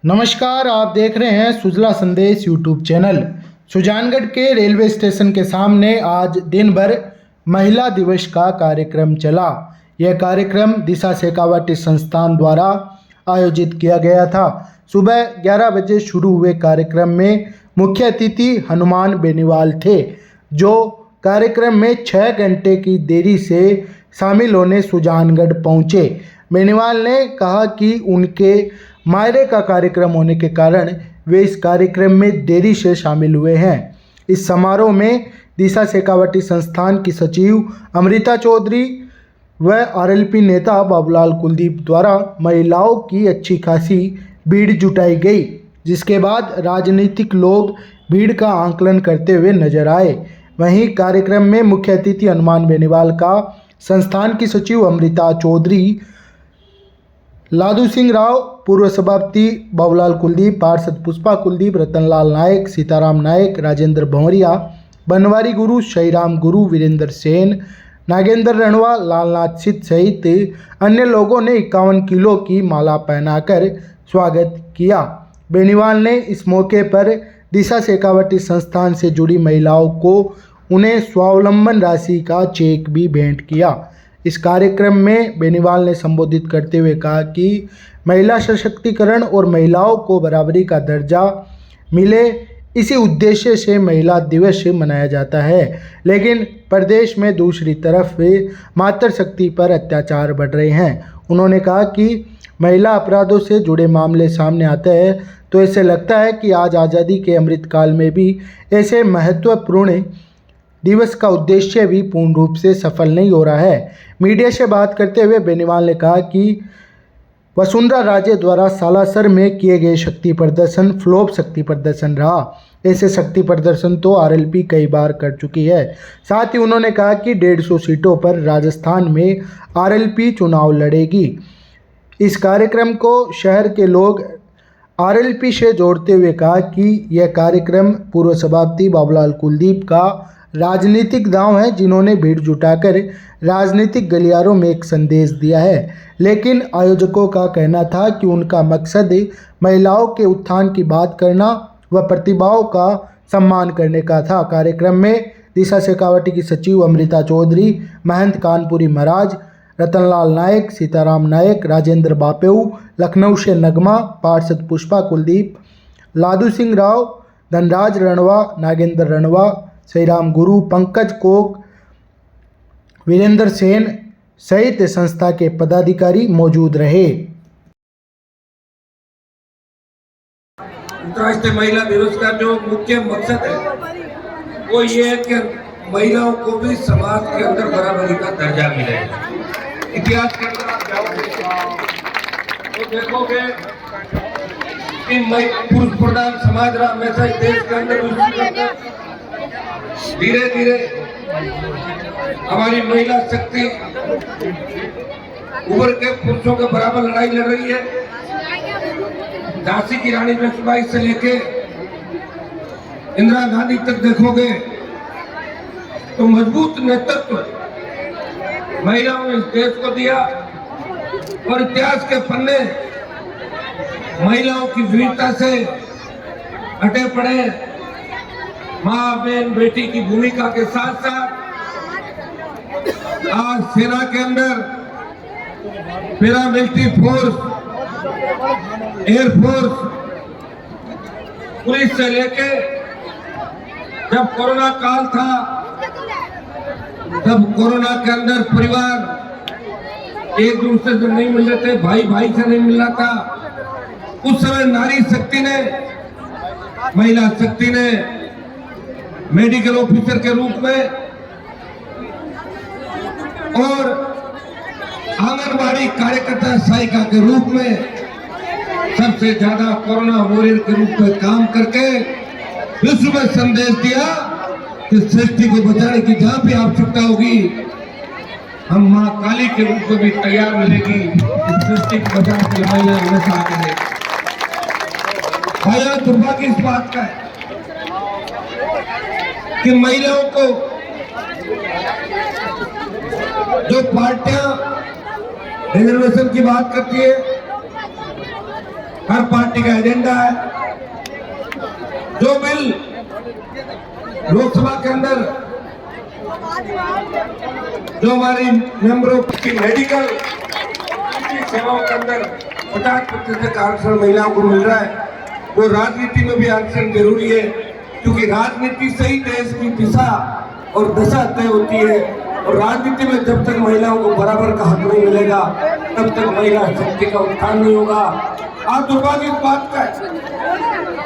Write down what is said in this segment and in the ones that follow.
नमस्कार, आप देख रहे हैं सुजला संदेश यूट्यूब चैनल। सुजानगढ़ के रेलवे स्टेशन के सामने आज दिन भर महिला दिवस का कार्यक्रम चला। यह कार्यक्रम दिशा शेखावटी संस्थान द्वारा आयोजित किया गया था। सुबह 11 बजे शुरू हुए कार्यक्रम में मुख्य अतिथि हनुमान बेनीवाल थे, जो कार्यक्रम में 6 घंटे की देरी से शामिल होने सुजानगढ़ पहुंचे। बेनीवाल ने कहा कि उनके मायरे का कार्यक्रम होने के कारण वे इस कार्यक्रम में देरी से शामिल हुए हैं। इस समारोह में दिशा शेखावटी संस्थान की सचिव अमृता चौधरी व आरएलपी नेता बाबूलाल कुलदीप द्वारा महिलाओं की अच्छी खासी भीड़ जुटाई गई, जिसके बाद राजनीतिक लोग भीड़ का आंकलन करते हुए नजर आए। वहीं कार्यक्रम में मुख्य अतिथि हनुमान बेनीवाल का संस्थान की सचिव अमृता चौधरी, लादू सिंह राव, पूर्व सभापति बाबूलाल कुलदीप, पार्षद पुष्पा कुलदीप, रतनलाल नायक, सीताराम नायक, राजेंद्र भंवरिया, बनवारी गुरु, शहीराम गुरु, वीरेंद्र सेन, नागेंद्र रणवा, लालनाथ सिद्ध सहित अन्य लोगों ने 51 किलो की माला पहनाकर स्वागत किया। बेनीवाल ने इस मौके पर दिशा शेखावटी संस्थान से जुड़ी महिलाओं को उन्हें स्वावलंबन राशि का चेक भी भेंट किया। इस कार्यक्रम में बेनीवाल ने संबोधित करते हुए कहा कि महिला सशक्तिकरण और महिलाओं को बराबरी का दर्जा मिले, इसी उद्देश्य से महिला दिवस मनाया जाता है। लेकिन प्रदेश में दूसरी तरफ मातृशक्ति पर अत्याचार बढ़ रहे हैं। उन्होंने कहा कि महिला अपराधों से जुड़े मामले सामने आते हैं तो ऐसे लगता है कि आज आज़ादी के अमृतकाल में भी ऐसे महत्वपूर्ण दिवस का उद्देश्य भी पूर्ण रूप से सफल नहीं हो रहा है। मीडिया से बात करते हुए बेनीवाल ने कहा कि वसुंधरा राजे द्वारा सालासर में किए गए शक्ति प्रदर्शन फ्लॉप शक्ति प्रदर्शन रहा। ऐसे शक्ति प्रदर्शन तो आरएलपी कई बार कर चुकी है। साथ ही उन्होंने कहा कि 150 सीटों पर राजस्थान में आरएलपी चुनाव लड़ेगी। इस कार्यक्रम को शहर के लोग आरएलपी से जोड़ते हुए कहा कि यह कार्यक्रम पूर्व सभापति बाबूलाल कुलदीप का राजनीतिक दांव है, जिन्होंने भीड़ जुटाकर राजनीतिक गलियारों में एक संदेश दिया है। लेकिन आयोजकों का कहना था कि उनका मकसद महिलाओं के उत्थान की बात करना व प्रतिभाओं का सम्मान करने का था। कार्यक्रम में दिशा शेखावटी की सचिव अमृता चौधरी, महंत कानपुरी महाराज, रतनलाल नायक, सीताराम नायक, राजेंद्र बापेऊ, लखनऊ से नगमा, पार्षद पुष्पा कुलदीप, लादू सिंह राव, धनराज रणवा, नागेंद्र रणवा, शहीराम गुरु, पंकज कोक, वीरेंद्र सेन सहित संस्था के पदाधिकारी मौजूद रहे। अंतर्राष्ट्रीय महिला दिवस का जो मुख्य मकसद है वो ये है कि महिलाओं को भी समाज के अंदर बराबरी का दर्जा मिले। इतिहास के अंदर आप जाओगे तो देखोगे कि पुरुष प्रधान समाज रहा हमेशा इस देश के अंदर। धीरे धीरे हमारी महिला शक्ति उभर के पुरुषों के बराबर लड़ाई लड़ रही है। झांसी की रानी लक्ष्मीबाई से लेके इंदिरा गांधी तक देखोगे तो मजबूत नेतृत्व महिलाओं ने इस देश को दिया और इतिहास के पन्ने महिलाओं की वीरता से हटे पड़े। माँ बहन बेटी की भूमिका के साथ साथ आज सेना के अंदर पैरामिलिट्री फोर्स, एयरफोर्स, पुलिस से लेके जब कोरोना काल था तब कोरोना के अंदर परिवार एक दूसरे से नहीं मिल रहे थे, भाई भाई से नहीं मिल रहा था। उस समय नारी शक्ति ने, महिला शक्ति ने मेडिकल ऑफिसर के रूप में और आंगनबाड़ी कार्यकर्ता सहायिका के रूप में सबसे ज्यादा कोरोना वॉरियर के रूप में काम करके विश्व में संदेश दिया कि सृष्टि को बचाने की जहां भी आवश्यकता होगी हम मां काली के रूप में भी तैयार मिलेगी। सृष्टि को बचाने के लिए महिला हमेशा आगे रहेगी। भाइयों, दुर्भाग्य इस बात का है कि महिलाओं को जो पार्टियां रिजर्वेशन की बात करती है हर पार्टी का एजेंडा है। जो बिल लोकसभा के अंदर जो हमारी मेंबरों की मेडिकल की सेवाओं के अंदर 50% आरक्षण महिलाओं को मिल रहा है, वो राजनीति में भी आरक्षण जरूरी है, क्योंकि राजनीति से ही देश की दिशा और दशा तय होती है। और राजनीति में जब तक महिलाओं को बराबर का हक नहीं मिलेगा, तब तक महिला शक्ति का उत्थान नहीं होगा। आज दुर्भाग्य इस बात का है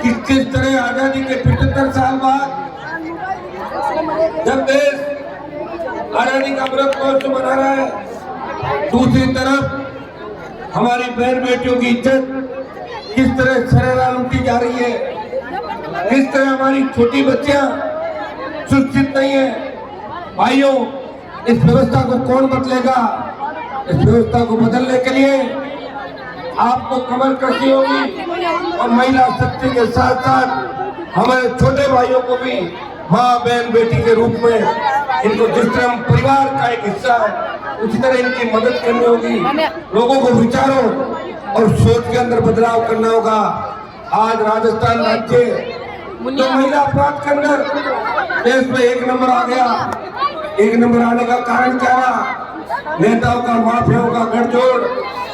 कि किस तरह आजादी के 75 साल बाद जब देश आजादी का अमृत महोत्सव मना रहा है, दूसरी तरफ हमारी बहन बेटियों की इज्जत किस तरह सरेआम लूटी जा रही है, किस तरह हमारी छोटी बच्चियां सुरक्षित नहीं है। भाइयों, इस व्यवस्था को कौन बदलेगा? इस व्यवस्था को बदलने के लिए आपको कमर कसी होगी और महिला शक्ति के साथ साथ हमारे छोटे भाइयों को भी माँ बहन बेटी के रूप में इनको जिस तरह हम परिवार का एक हिस्सा है, उसी तरह इनकी मदद करनी होगी। लोगों को विचारों और सोच के अंदर बदलाव करना होगा। आज राजस्थान राज्य तो महिला अपराध के अंदर देश में 1 नंबर आ गया। 1 नंबर आने का कारण क्या रहा? नेताओं का, माफियाओं का गठजोड़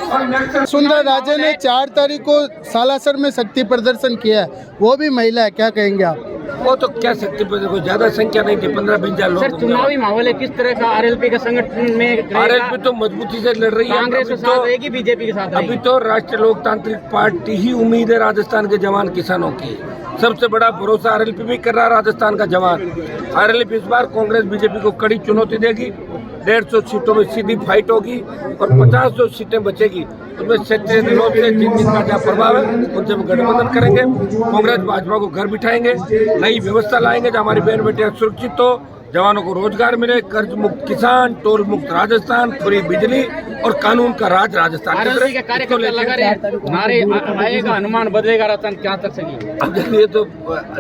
और नक्सल। सुंदर राजे ने 4 तारीख को सालासर में शक्ति प्रदर्शन किया है, वो भी महिला है, क्या कहेंगे आप? वो तो क्या शक्ति प्रदर्शन, कोई ज्यादा संख्या नहीं थी, 15-20 हजार लोग। सर, चुनावी माहौल है, किस तरह का आरएलपी का संगठन में? आरएलपी तो मजबूती से लड़ रही है, कांग्रेस के साथ रहेगी, बीजेपी के साथ रहेगी। अभी तो राष्ट्रीय लोकतांत्रिक पार्टी ही उम्मीद है राजस्थान के जवान किसानों की। सबसे बड़ा भरोसा आरएलपी भी कर रहा है राजस्थान का जवान। आरएलपी इस बार कांग्रेस बीजेपी को कड़ी चुनौती देगी। 150 सीटों में सीधी फाइट होगी और 50 जो सीटें बचेगी उसमें क्षेत्रीय दलों से जिनका क्या प्रभाव है उनसे हम गठबंधन करेंगे। कांग्रेस भाजपा को घर बिठाएंगे, नई व्यवस्था लाएंगे जहाँ हमारी बहन बेटियां सुरक्षित हो, जवानों को रोजगार मिले, कर्ज मुक्त किसान, टोल मुक्त राजस्थान, फ्री बिजली और कानून का राज राजस्थान। कार्यकर्ता लगा रहे नारे आएगा हनुमान बदलेगा राजस्थान, क्या तक सही? अब देखिए, तो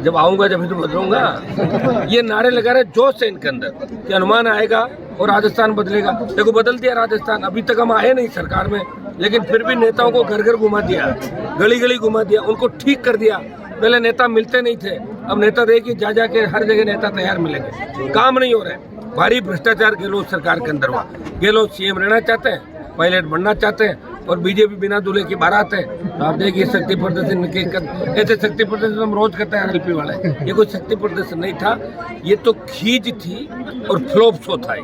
जब आऊंगा जब तो बदलूंगा। ये नारे लगा रहे जोश है इनके अंदर कि हनुमान आएगा और राजस्थान बदलेगा। देखो, बदल दिया राजस्थान। अभी तक हम आए नहीं सरकार में, लेकिन फिर भी नेताओं को घर घर घुमा दिया, गली गली घुमा दिया, उनको ठीक कर दिया। पहले नेता मिलते नहीं थे, अब नेता देखिए जा जाके हर जगह नेता तैयार मिलेंगे। काम नहीं हो रहे, भारी भ्रष्टाचार गहलोत सरकार के अंदर हुआ। गहलोत सीएम रहना चाहते हैं, पायलट बनना चाहते हैं, और बीजेपी बिना दूल्हे की बारात है। तो आप देखिए शक्ति प्रदर्शन ऐसे शक्ति प्रदर्शन हम रोज करते हैं आरएलपी वाले। ये कोई शक्ति प्रदर्शन नहीं था, ये तो खींच थी और फ्लॉप शो था।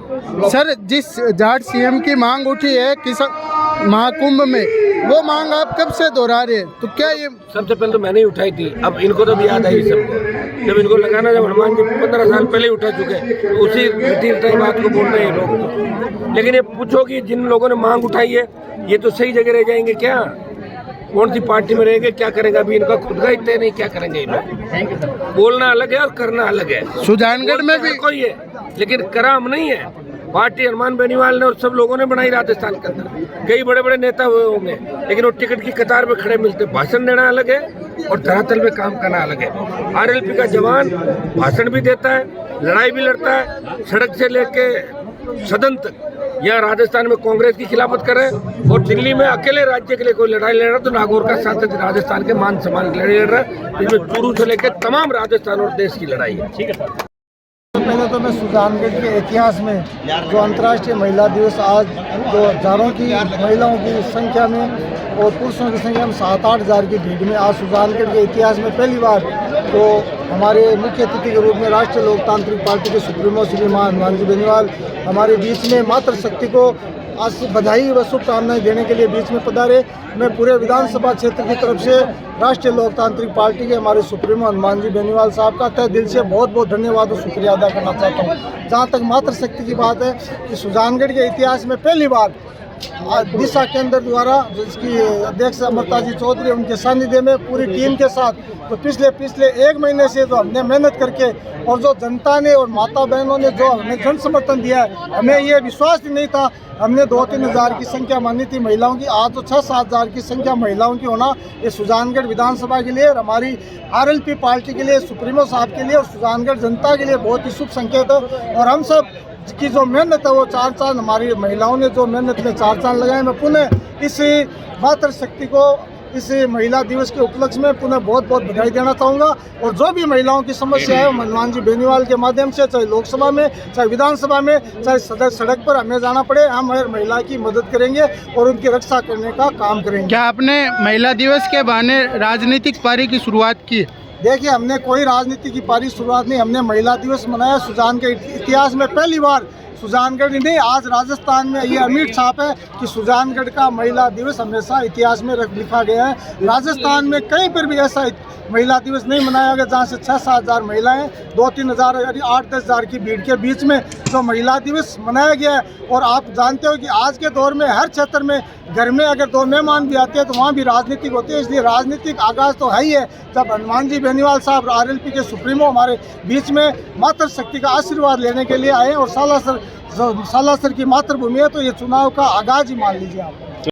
सर, जिस जाट सीएम की मांग उठी है किसान महाकुंभ में, वो मांग आप कब से दोहरा रहे हैं? तो क्या ये सबसे पहले तो मैंने ही उठाई थी, अब इनको तो भी याद आई सबको। जब इनको लगाना, जब हनुमान जी 15 साल पहले उठा चुके, तो उसी मिट्टी बात को बोल रहे हैं लोग। लेकिन ये पूछो कि जिन लोगों ने मांग उठाई है, ये तो सही जगह रह जाएंगे क्या? कौन सी पार्टी में रहेंगे, क्या करेंगे? अभी इनका खुद का इतने नहीं, क्या करेंगे ये लोग? बोलना अलग है और करना अलग है। सुजानगढ़ में भी कोई है, लेकिन कराम नहीं है। पार्टी हनुमान बेनीवाल ने और सब लोगों ने बनाई राजस्थान के अंदर। कई बड़े बड़े नेता हुए होंगे, लेकिन वो टिकट की कतार में खड़े मिलते। भाषण देना अलग है और धरातल में काम करना अलग है। आरएलपी का जवान भाषण भी देता है, लड़ाई भी लड़ता है, सड़क से लेके सदन तक। यहाँ राजस्थान में कांग्रेस की खिलाफत कर रहे हैं और दिल्ली में अकेले राज्य के लिए कोई लड़ाई लड़ रहा है तो नागौर का सांसद राजस्थान के मान सम्मान की लड़ाई लड़ रहा है, जिसमें चूरू से लेकर तमाम राजस्थान और देश की लड़ाई है। ठीक है सर। पहले तो मैं सुजानगढ़ के इतिहास में जो अंतर्राष्ट्रीय महिला दिवस आज जो हजारों की महिलाओं की संख्या में और पुरुषों की संख्या में 7-8 हज़ार की भीड़ में आज सुजानगढ़ के इतिहास में पहली बार तो हमारे मुख्य अतिथि के रूप में राष्ट्रीय लोकतांत्रिक पार्टी के सुप्रीमो श्री मां हनुमान जी बेनीवाल हमारे बीच में मातृशक्ति को आज बधाई व शुभकामनाएं देने के लिए बीच में पधारे। मैं पूरे विधानसभा क्षेत्र की तरफ से राष्ट्रीय लोकतांत्रिक पार्टी के हमारे सुप्रीमो हनुमान जी बेनीवाल साहब का तहे दिल से बहुत बहुत धन्यवाद और शुक्रिया अदा करना चाहता हूँ। जहाँ तक मातृशक्ति की बात है कि सुजानगढ़ के इतिहास में पहली बार दिशा केंद्र द्वारा जिसकी अध्यक्ष अमृता जी चौधरी उनके सानिध्य में पूरी टीम के साथ तो पिछले 1 महीने से जो हमने मेहनत करके और जो जनता ने और माता बहनों ने जो हमें जन समर्थन दिया है, हमें ये विश्वास ही नहीं था। हमने 2-3 हज़ार की संख्या मानी थी महिलाओं की, आज तो 6-7 हज़ार की संख्या महिलाओं की होना ये सुजानगढ़ विधानसभा के लिए और हमारी आरएलपी पार्टी के लिए, सुप्रीमो साहब के लिए और सुजानगढ़ जनता के लिए बहुत ही शुभ संकेत है। और हम सब की जो मेहनत है वो 4 चांद हमारी महिलाओं ने जो मेहनत में 4 चांद लगाए। मैं पुनः इस मातृशक्ति को इस महिला दिवस के उपलक्ष्य में पुनः बहुत बहुत बधाई देना चाहूँगा। और जो भी महिलाओं की समस्या है हनुमान जी बेनीवाल के माध्यम से, चाहे लोकसभा में, चाहे विधानसभा में, चाहे सड़क पर हमें जाना पड़े, हम हर महिला की मदद करेंगे और उनकी रक्षा करने का काम करेंगे। क्या आपने महिला दिवस के बहाने राजनीतिक पारी की शुरुआत की? देखिए, हमने कोई राजनीति की पारी शुरुआत नहीं, हमने महिला दिवस मनाया। सुजान के इतिहास में पहली बार सुजानगढ़ नहीं, आज राजस्थान में ये अमीर छाप है कि सुजानगढ़ का महिला दिवस हमेशा इतिहास में लिखा गया है। राजस्थान में कहीं पर भी ऐसा महिला दिवस नहीं मनाया गया जहाँ से 6-7 हज़ार महिलाएं 2-3 हज़ार 8-10 हज़ार की भीड़ के बीच में जो महिला दिवस मनाया गया है। और आप जानते हो कि आज के दौर में हर क्षेत्र में घर में अगर 2 मेहमान भी आते हैं तो वहाँ भी राजनीतिक होती है, इसलिए राजनीतिक आगाज़ तो है ही है। जब हनुमान जी बेनीवाल साहब RLP के सुप्रीमो हमारे बीच में मातृ शक्ति का आशीर्वाद लेने के लिए आए और सालासर की मातृभूमि है, तो ये चुनाव का आगाज़ ही मान लीजिए आप।